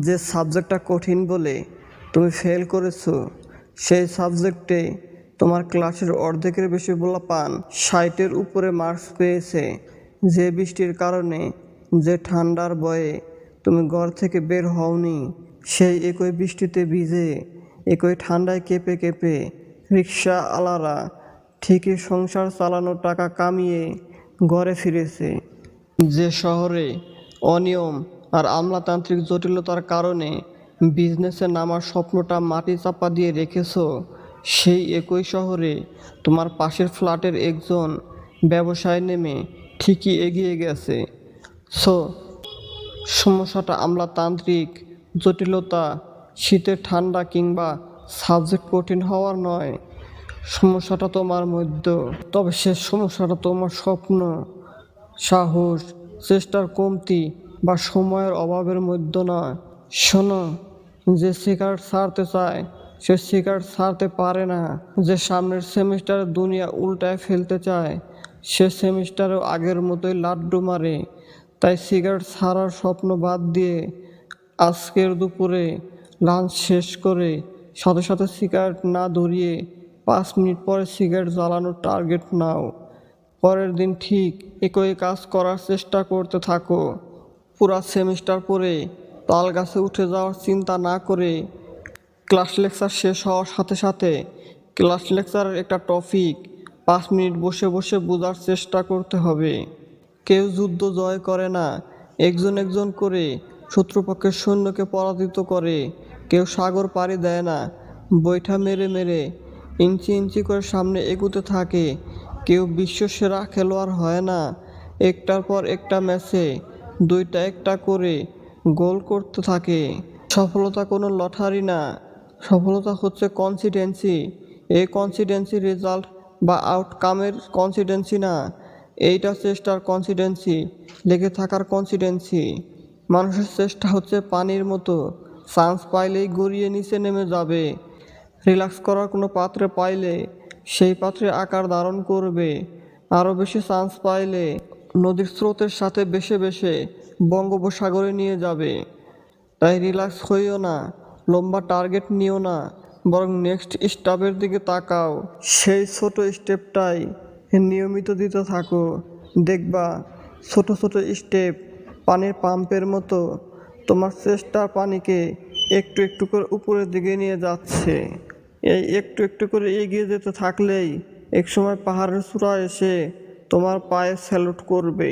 যে সাবজেক্টটা কঠিন বলে তুমি ফেল করেছো, সেই সাবজেক্টে তোমার ক্লাসের অর্ধেকের বেশি পোলাপান 60-এর উপরে মার্কস পেয়েছে। যে বৃষ্টির কারণে, যে ঠান্ডার ভয়ে তুমি ঘর থেকে বের হওনি, সেই একই বৃষ্টিতে ভিজে, একই ঠান্ডায় কেঁপে কেঁপে রিক্সাওয়ালারা ঠিকই সংসার চালানোর টাকা কামিয়ে ঘরে ফিরেছে। যে শহরে অনিয়ম আর আমলাতান্ত্রিক জটিলতার কারণে বিজনেসে নামার স্বপ্নটা মাটি চাপা দিয়ে রেখেছো, সেই একই শহরে তোমার পাশের ফ্ল্যাটের একজন ব্যবসায় নেমে ঠিকই এগিয়ে গেছে। সমস্যাটা আমলাতান্ত্রিক জটিলতা, শীতের ঠান্ডা কিংবা সাবজেক্ট কঠিন হওয়ার নয়। সমস্যাটা তোমার মধ্যে। তবে সে সমস্যাটা তোমার স্বপ্ন, সাহস, চেষ্টার কমতি বা সময়ের অভাবের মধ্যে নয়। শোনো, যে সিগারেট ছাড়তে চায় সে সিগারেট ছাড়তে পারে না। যে সামনের সেমিস্টারে দুনিয়া উল্টায় ফেলতে চায় সে সেমিস্টারেও আগের মতোই লাড্ডু মারে। তাই সিগারেট ছাড়ার স্বপ্ন বাদ দিয়ে আজকের দুপুরে লাঞ্চ শেষ করে সাথে সাথে সিগারেট না ধরিয়ে 5 মিনিট পরে সিগারেট জ্বালানোর টার্গেট নাও। পরের দিন ঠিক একই কাজ করার চেষ্টা করতে থাকো। পুরা সেমিস্টার পরে তাল গাছে উঠে যাওয়ার চিন্তা না করে ক্লাস লেকচার শেষ হওয়ার সাথে সাথে ক্লাস লেকচারের একটা টপিক 5 মিনিট বসে বসে বোঝার চেষ্টা করতে হবে। কেউ যুদ্ধ জয় করে না, একজন একজন করে শত্রুপক্ষের সৈন্যকে পরাজিত করে। কেউ সাগর পাড়ি দেয় না, বৈঠা মেরে মেরে ইঞ্চি ইঞ্চি করে সামনে এগুতে থাকে। কেউ বিশ্বসেরা খেলোয়াড় হয় না, একটার পর একটা ম্যাচে 2টা একটা করে গোল করতে থাকে। সফলতা কোনো লটারি না, সফলতা হচ্ছে কনসিস্টেন্সি। এই কনসিস্টেন্সি রেজাল্ট বা আউটকামের কনসিস্টেন্সি না, এইটা চেষ্টার কনসিস্টেন্সি, লেগে থাকার কনসিস্টেন্সি। মানুষের চেষ্টা হচ্ছে পানির মতো, চান্স পাইলেই গড়িয়ে নিচে নেমে যাবে। রিল্যাক্স করার কোনো পাত্রে পাইলে সেই পাত্রে আকার ধারণ করবে। আরও বেশি চান্স পাইলে নদীর স্রোতের সাথে বেশে বেশে বঙ্গোপসাগরে নিয়ে যাবে। তাই রিল্যাক্স হইও না, লম্বা টার্গেট নিও না, বরং নেক্সট স্টেপের দিকে তাকাও। সেই ছোট স্টেপটাই নিয়মিত দিতে থাকো। দেখবা ছোট ছোট স্টেপ পানির পাম্পের মতো তোমার চেষ্টার পানিকে একটু একটু করে উপরের দিকে নিয়ে যাচ্ছে। এই একটু একটু করে এগিয়ে যেতে থাকলেই একসময় পাহাড়ের চূড়া এসে তোমার পায়ে স্যালুট করবে।